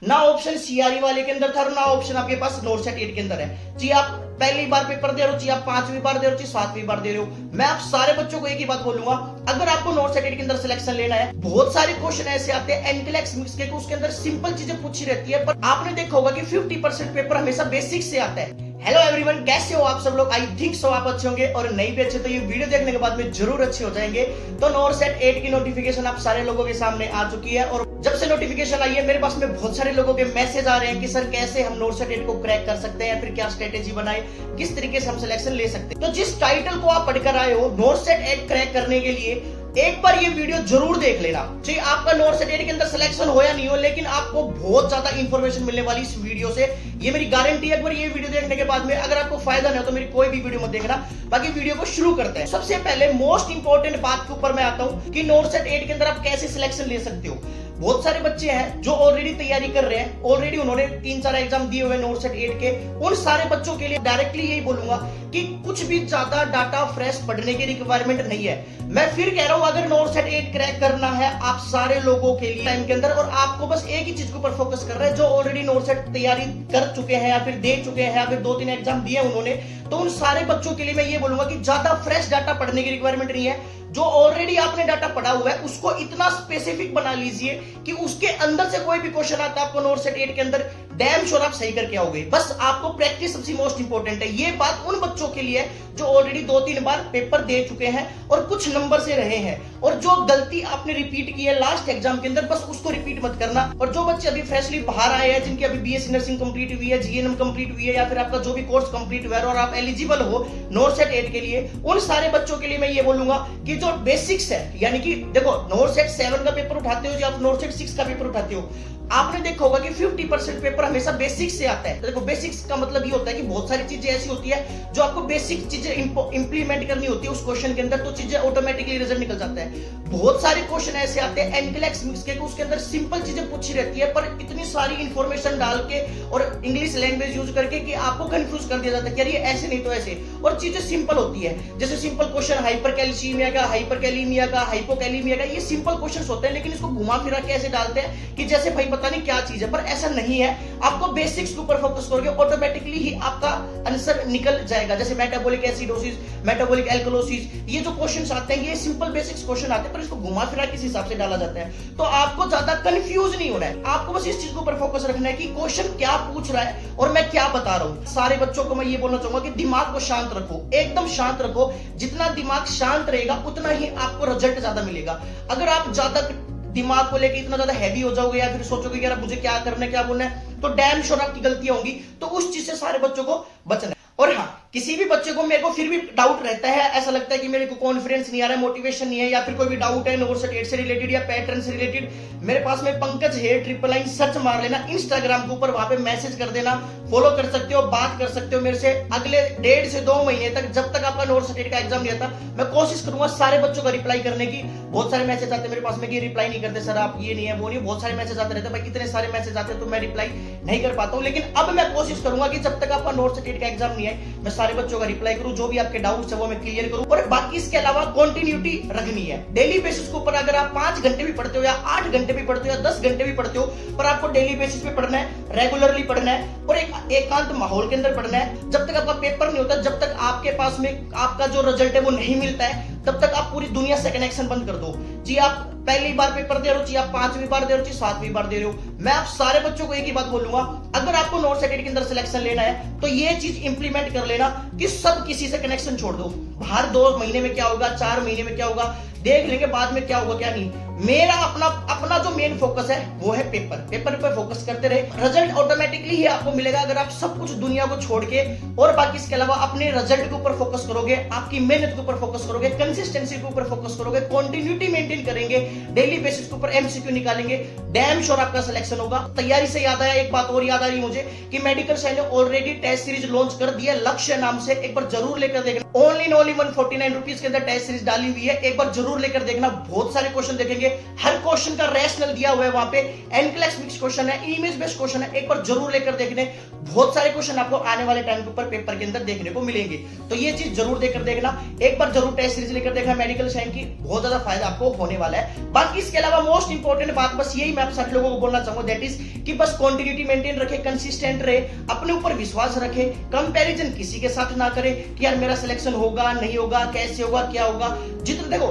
ना option CRE वाले के अंदर था और ना ऑप्शन आपके पास नोट सेट 8 के अंदर है। जी आप पहली बार पेपर दे रहे हो, जी आप 5वीं बार दे रहे हो, जी 7वीं बार दे रहे हो, मैं आप सारे बच्चों को एक ही बात बोलूंगा, अगर आपको नोट सेट 8 के अंदर सिलेक्शन लेना है, बहुत सारे क्वेश्चन ऐसे आते हैं एनक्लेक्स मिक्स के, उसके अंदर सिंपल चीजें पूछी रहती है, पर आपने देखा होगा कि 50% पेपर हमेशा बेसिक से आता है। हेलो एवरीवन, कैसे हो आप सब लोग? आई थिंक सो आप अच्छे होंगे, और नहीं भी अच्छे तो ये वीडियो देखने के बाद में जरूर अच्छे हो जाएंगे। तो नोट सेट 8 की नोटिफिकेशन आप सारे लोगों के सामने आ चुकी है, और जब से नोटिफिकेशन आई है मेरे पास में बहुत सारे लोगों के मैसेज आ रहे हैं कि सर कैसे हम नोट सेट 8 को क्रैक कर सकते हैं, फिर क्या स्ट्रेटेजी बनाए, किस तरीके से हम सिलेक्शन ले सकते हैं। तो जिस टाइटल को आप पढ़कर आए हो नोट सेट 8 क्रैक करने के लिए, एक बार ये वीडियो जरूर देख लेना। चाहिए आपका नोट सेट 8 के अंदर सिलेक्शन हो या नहीं हो, लेकिन आपको बहुत ज्यादा इंफॉर्मेशन मिलने वाली इस वीडियो से, ये मेरी गारंटी है। एक बार ये वीडियो देखने के बाद में अगर आपको फायदा नहीं हो तो मेरी कोई भी वीडियो मत देखना। बाकी वीडियो को शुरू करते हैं। सबसे पहले मोस्ट इंपॉर्टेंट बात के ऊपर मैं आता हूं कि नोट सेट 8 के अंदर आप कैसे सिलेक्शन ले सकते हो। बहुत सारे बच्चे हैं जो ऑलरेडी तैयारी कर रहे हैं, ऑलरेडी उन्होंने 3-4 एग्जाम दिए हुए नोट सेट 8 के। उन सारे बच्चों के लिए डायरेक्टली यही बोलूंगा कि कुछ भी ज्यादा डाटा फ्रेश पढ़ने की रिक्वायरमेंट नहीं है। मैं फिर कह रहा हूं, अगर नोट सेट 8 क्रैक करना है आप सारे लोगों के लिए टाइम के अंदर, और आपको बस एक ही चीज के ऊपर फोकस कर रहे हैं, जो ऑलरेडी नोट सेट तैयारी कर चुके हैं या फिर दे चुके हैं या फिर 2-3 एग्जाम दिए उन्होंने, तो उन सारे बच्चों के लिए मैं ये बोलूंगा कि ज्यादा फ्रेश डाटा पढ़ने की रिक्वायरमेंट नहीं है। जो ऑलरेडी आपने डाटा पढ़ा हुआ है उसको इतना स्पेसिफिक बना लीजिए कि उसके अंदर से कोई भी क्वेश्चन आता है आपको नोट सेट 8 के अंदर, डैम श्योर आप सही करके आओगे। बस आपको प्रैक्टिस सबसे मोस्ट इंपॉर्टेंट है। ये बात उन बच्चों के लिए जो ऑलरेडी 2-3 बार पेपर दे चुके हैं और कुछ नंबर से रहे हैं, और जो गलती आपने रिपीट की है लास्ट एग्जाम के अंदर, बस उसको रिपीट मत करना। और जो बच्चे अभी फ्रेशली बाहर आए हैं, जिनकी अभी बीएससी नर्सिंग कंप्लीट हुई है, जीएनएम कंप्लीट हुई है, या फिर आपका जो भी कोर्स कंप्लीट हुआ है और आप एलिजिबल हो नोट सेट 8 के लिए, उन सारे बच्चों के लिए मैं ये बोलूंगा कि जो बेसिक्स है, यानी कि देखो नोट सेट 7 का पेपर उठाते हो या आप नोट सेट 6 का पेपर उठाते हो, आपने देखा होगा कि 50% पेपर हमेशा बेसिक्स से आता है। तो देखो बेसिक्स का मतलब ये होता है कि बहुत सारी चीजें ऐसी होती है जो आपको बेसिक चीजें इंप्लीमेंट करनी होती है उस क्वेश्चन के अंदर, तो चीजें ऑटोमेटिकली रिजल्ट निकल जाता है। बहुत सारे क्वेश्चन ऐसे आते हैं एनक्लेक्स मिक्स के, उसके अंदर सिंपल चीजें पूछी रहती है, पर इतनी सारी इंफॉर्मेशन डाल के और इंग्लिश लैंग्वेज यूज करके कि आपको कंफ्यूज कर दिया जाता है कि यार ये ऐसे नहीं तो ऐसे, और चीजें सिंपल होती है। जैसे सिंपल क्वेश्चन हाइपरकैल्सीमिया का, हाइपरकैलीमिया का, हाइपोकैलीमिया का, ये सिंपल क्वेश्चन होते हैं, लेकिन इसको घुमा फिरा के ऐसे डालते हैं कि जैसे भाई पता नहीं क्या चीज है, पर ऐसा नहीं है। आपको बेसिक्स के ऊपर फोकस करोगे ऑटोमेटिकली ही आपका आंसर निकल जाएगा। जैसे मेटाबॉलिक एसिडोसिस, मेटाबॉलिक एल्कलोसिस, ये जो क्वेश्चंस आते हैं ये सिंपल बेसिक्स क्वेश्चन आते हैं, पर इसको घुमा फिरा किस हिसाब से डाला जाता है। तो आपको ज्यादा कंफ्यूज नहीं होना है, आपको बस इस चीज के ऊपर फोकस रखना है कि क्वेश्चन क्या पूछ रहा है और मैं क्या बता रहा हूं। सारे बच्चों को मैं ये बोलना चाहूंगा कि दिमाग को शांत रखो, एकदम शांत रखो। जितना दिमाग शांत रहेगा उतना ही आपको रिजल्ट ज्यादा मिलेगा। अगर आप ज्यादा दिमाग को लेके इतना ज्यादा हैवी हो जाओगे या फिर सोचोगे कि यार मुझे क्या करना है, क्या बोलना है, तो डैम श्योर आपकी गलतियां होंगी। तो उस चीज से सारे बच्चों को बचना है। और हाँ, किसी भी बच्चे को मेरे को फिर भी डाउट रहता है, ऐसा लगता है कि मेरे को कॉन्फिडेंस नहीं आ रहा है, मोटिवेशन नहीं है, या फिर कोई भी डाउट है नोट सेट 8 से रिलेटेड या पैटर्न से रिलेटेड, मेरे पास में पंकज है, 999 सर्च मार लेना इंस्टाग्राम के ऊपर, वहां पे मैसेज कर देना, फॉलो कर सकते हो, बात कर सकते हो मेरे से। अगले 1.5 से 2 महीने तक, जब तक आपका नोट सेट 8 का एग्जाम नहीं आता, मैं कोशिश करूंगा सारे बच्चों का रिप्लाई करने की। बहुत सारे मैसेज आते हैं मेरे पास में कि रिप्लाई नहीं करते सर आप, ये नहीं है वो नहीं, बहुत सारे मैसेज आते रहते हैं भाई, इतने सारे मैसेज आते हैं तो मैं रिप्लाई नहीं कर पाता हूं। लेकिन अब मैं कोशिश करूंगा कि जब तक आपका नोट सेट 8 का एग्जाम नहीं है, मैं सारे बच्चों का रिप्लाई करूं, जो भी आपके डाउट्स है वो मैं क्लियर करूं। और बाकी इसके अलावा कंटिन्यूटी रखनी है डेली बेसिस के ऊपर। अगर आप 5 घंटे भी पढ़ते हो या 8 घंटे भी पढ़ते हो या 10 घंटे भी पढ़ते हो, पर आपको डेली बेसिस पे पढ़ना है, रेगुलरली पढ़ना है, और एक एकांत माहौल के अंदर पढ़ना है। जब तक आपका पेपर नहीं होता, जब तक आपके पास में आपका जो रिजल्ट है वो नहीं मिलता है, तब तक आप पूरी दुनिया से कनेक्शन बंद कर दो। जी आप पहली बार पेपर दे रहे हो, जी आप 5वीं बार दे रहे हो, जी 7वीं बार दे रहे हो, मैं आप सारे बच्चों को एक ही बात बोलूंगा, अगर आपको नोट सेट 8 के अंदर सिलेक्शन लेना है तो ये चीज इंप्लीमेंट कर लेना कि सब किसी से कनेक्शन छोड़ दो। हर 2 महीने में क्या होगा, 4 महीने में क्या होगा, देख लेंगे बाद में क्या होगा क्या नहीं। मेरा अपना जो मेन फोकस है वो है पेपर पे फोकस करते रहे, रिजल्ट ऑटोमेटिकली ही आपको मिलेगा। अगर आप सब कुछ दुनिया को छोड़ के और बाकी इसके अलावा अपने रिजल्ट के ऊपर फोकस करोगे, आपकी मेहनत के ऊपर फोकस करोगे, कंसिस्टेंसी के ऊपर फोकस करोगे, कंटिन्यूटी मेंटेन करेंगे, डेली बेसिस के ऊपर एमसीक्यू निकालेंगे, डैम श्योर आपका सिलेक्शन होगा। तैयारी से याद आया, एक बात और याद आ रही मुझे कि मेडिकल साइंस ने ऑलरेडी टेस्ट सीरीज लॉन्च कर दिया लक्ष्य नाम से, एक बार जरूर लेकर देखना। ओनली 149 रुपीज के अंदर टेस्ट सीरीज डाली हुई है, एक बार जरूर लेकर देखना। बहुत सारे क्वेश्चन देखेंगे, हर क्वेश्चन का रैशनल दिया हुआ है वहां पे, एनक्लेक्स मिक्स क्वेश्चन है, इमेज बेस्ड क्वेश्चन है, एक बार जरूर लेकर देखने। बहुत सारे क्वेश्चन आपको आने वाले टाइम के ऊपर पेपर के अंदर देखने को मिलेंगे, तो ये चीज जरूर देकर देखना। एक बार जरूर टेस्ट सीरीज लेकर देखना मेडिकल साइंस की, बहुत ज्यादा फायदा आपको होने वाला है। बाकी इसके अलावा मोस्ट इंपॉर्टेंट बात बस यही मैं आप सभी लोगों को बोलना चाहूंगा, दैट इज कि बस कॉन्टिन्यूटी मेंटेन रखे, कंसिस्टेंट रहे, अपने ऊपर विश्वास रखे, कंपैरिजन किसी के साथ ना करे कि यार मेरा सिलेक्शन होगा नहीं होगा, कैसे होगा, क्या होगा। जितना देखो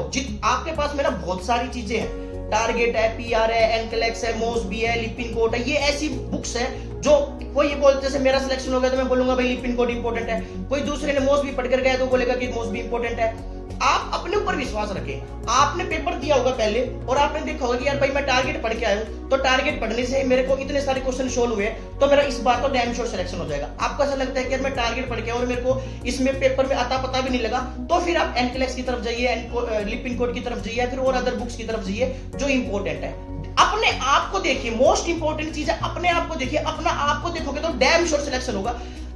आपके पास मेरा बहुत सारी चीजें हैं, टारगेट है, पीआर है, एनक्लेक्स है, मोसबी है, लिपिन कोड है, ये ऐसी बुक्स है जो कोई ये बोलते जैसे मेरा सिलेक्शन हो गया तो मैं बोलूंगा भाई लिपिन कोड इंपॉर्टेंट है, कोई दूसरे ने मोसबी पढ़कर गया तो बोलेगा कि मोसबी इंपॉर्टेंट है। आप अपने ऊपर विश्वास रखें। आपने पेपर दिया होगा पहले और आपने देखा होगा कि यार भाई मैं टारगेट पढ़ के आया हूं, तो टारगेट पढ़ने से मेरे को इतने सारे क्वेश्चन सोल्व हुए तो मेरा इस बार तो डैम श्योर सिलेक्शन हो जाएगा। आपको ऐसा लगता है कि यार मैं टारगेट पढ़ के आया और मेरे को इसमें पेपर में आता पता भी नहीं लगा, तो फिर आप एनक्लेक्स की तरफ जाइए, लिपिन कोड की तरफ जाइए, फिर और अदर बुक्स की तरफ जाइए जो इंपॉर्टेंट है। अपने आप को देखिए, मोस्ट इंपॉर्टेंट चीज है अपने आप को देखिए। अपना आप को देखोगे तो डैम श्योर सिलेक्शन होगा।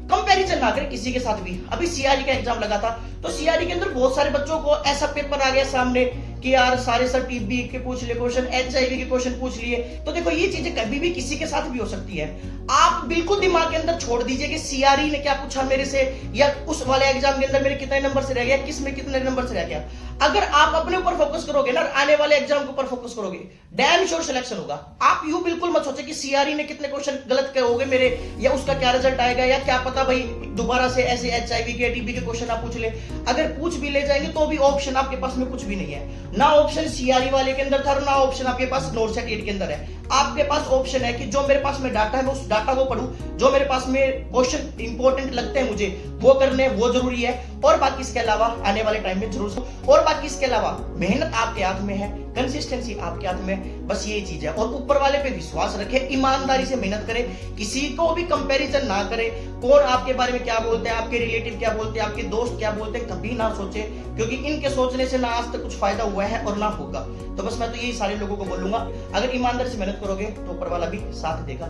कंपैरिजन ना करें किसी के साथ भी। अभी सीआरई का एग्जाम लगा था तो सीआरई के अंदर बहुत सारे बच्चों को ऐसा पेपर आ गया सामने कि यार सारे सर टीबी के पूछ लिए क्वेश्चन, एचआईवी के क्वेश्चन पूछ लिए। तो देखो ये चीजें कभी भी किसी के साथ भी हो सकती है। आप बिल्कुल दिमाग के अंदर छोड़ दीजिए कि सीआरई ने क्या पूछा मेरे से, या उस वाले एग्जाम के अंदर मेरे कितने नंबर से रह गया, किस में कितने नंबर से रह गया। अगर आप अपने ऊपर फोकस करोगे ना, आने वाले एग्जाम के ऊपर फोकस करोगे, डैम श्योर सिलेक्शन होगा। आप यूं बिल्कुल मत सोचे कि सीआरई ने कितने क्वेश्चन गलत करोगे मेरे, या उसका क्या रिजल्ट आएगा, या क्या पता भाई दोबारा से ऐसे एचआईवी के टीबी के क्वेश्चन आप पूछ ले। अगर पूछ भी ले जाएंगे तो भी ऑप्शन आपके पास में कुछ भी नहीं है। ना ऑप्शन सीआरई वाले के अंदर था और ना ऑप्शन आपके पास नॉर्सेट 8 के अंदर है। आपके पास ऑप्शन है कि जो मेरे पास में डाटा है मैं उस डाटा को पढूं, जो मेरे पास में क्वेश्चन इंपॉर्टेंट लगते हैं मुझे वो करने, वो जरूरी है। और बाकी इसके अलावा आने वाले टाइम में जरूर, और बाकी इसके अलावा मेहनत आपके हाथ में है, कंसिस्टेंसी आपके हाथ में, बस यही चीज है। और ऊपर वाले पे विश्वास रखे, ईमानदारी से मेहनत करे, किसी को भी कंपैरिजन ना करे। कौन आपके बारे में क्या बोलते हैं, आपके रिलेटिव क्या बोलते हैं, आपके दोस्त क्या बोलते हैं, कभी ना सोचे, क्योंकि इनके सोचने से ना आज तक कुछ फायदा हुआ है और ना होगा। तो बस मैं तो यही सारे लोगों को बोलूंगा, अगर ईमानदारी से मेहनत करोगे तो ऊपर वाला भी साथ देगा।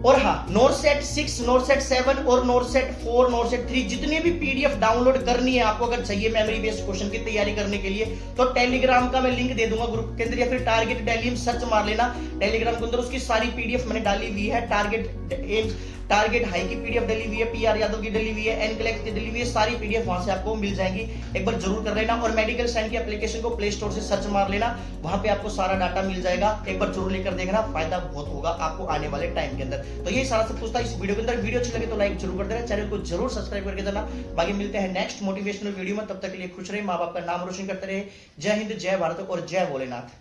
और हाँ, नॉर्सेट 6, नॉर्सेट 7 और नॉर्सेट 4, नॉर्सेट 3 जितनी भी पीडीएफ डाउनलोड करनी है आपको, अगर चाहिए मेमोरी बेस्ड क्वेश्चन की तैयारी करने के लिए, तो टेलीग्राम का मैं लिंक दे दूंगा ग्रुप के अंदर, या फिर टारगेट डेली सर्च मार लेना टेलीग्राम के अंदर, उसकी सारी पीडीएफ मैंने डाली हुई है। टारगेट हाई की पीडीएफ डली हुई है, पीआर यादव की डली हुई है, एनक्लेक्स की डली हुई है, सारी पीडीएफ वहां से आपको मिल जाएंगी। एक बार जरूर कर लेना। और मेडिकल साइंस की एप्लीकेशन को प्ले स्टोर से सर्च मार लेना, वहां पे आपको सारा डाटा मिल जाएगा। एक बार जरूर लेकर देखना, फायदा बहुत होगा आपको आने वाले टाइम के अंदर। तो ये सारा सब पूछता इस वीडियो के अंदर। वीडियो अच्छी लगे तो लाइक जरूर कर देना, चैनल को जरूर सब्सक्राइब करके जाना। बाकी मिलते हैं नेक्स्ट मोटिवेशनल वीडियो में, तब तक के लिए खुश रहे, माँ बाप का नाम रोशन करते रहे। जय हिंद, जय भारत और जय भोलेनाथ।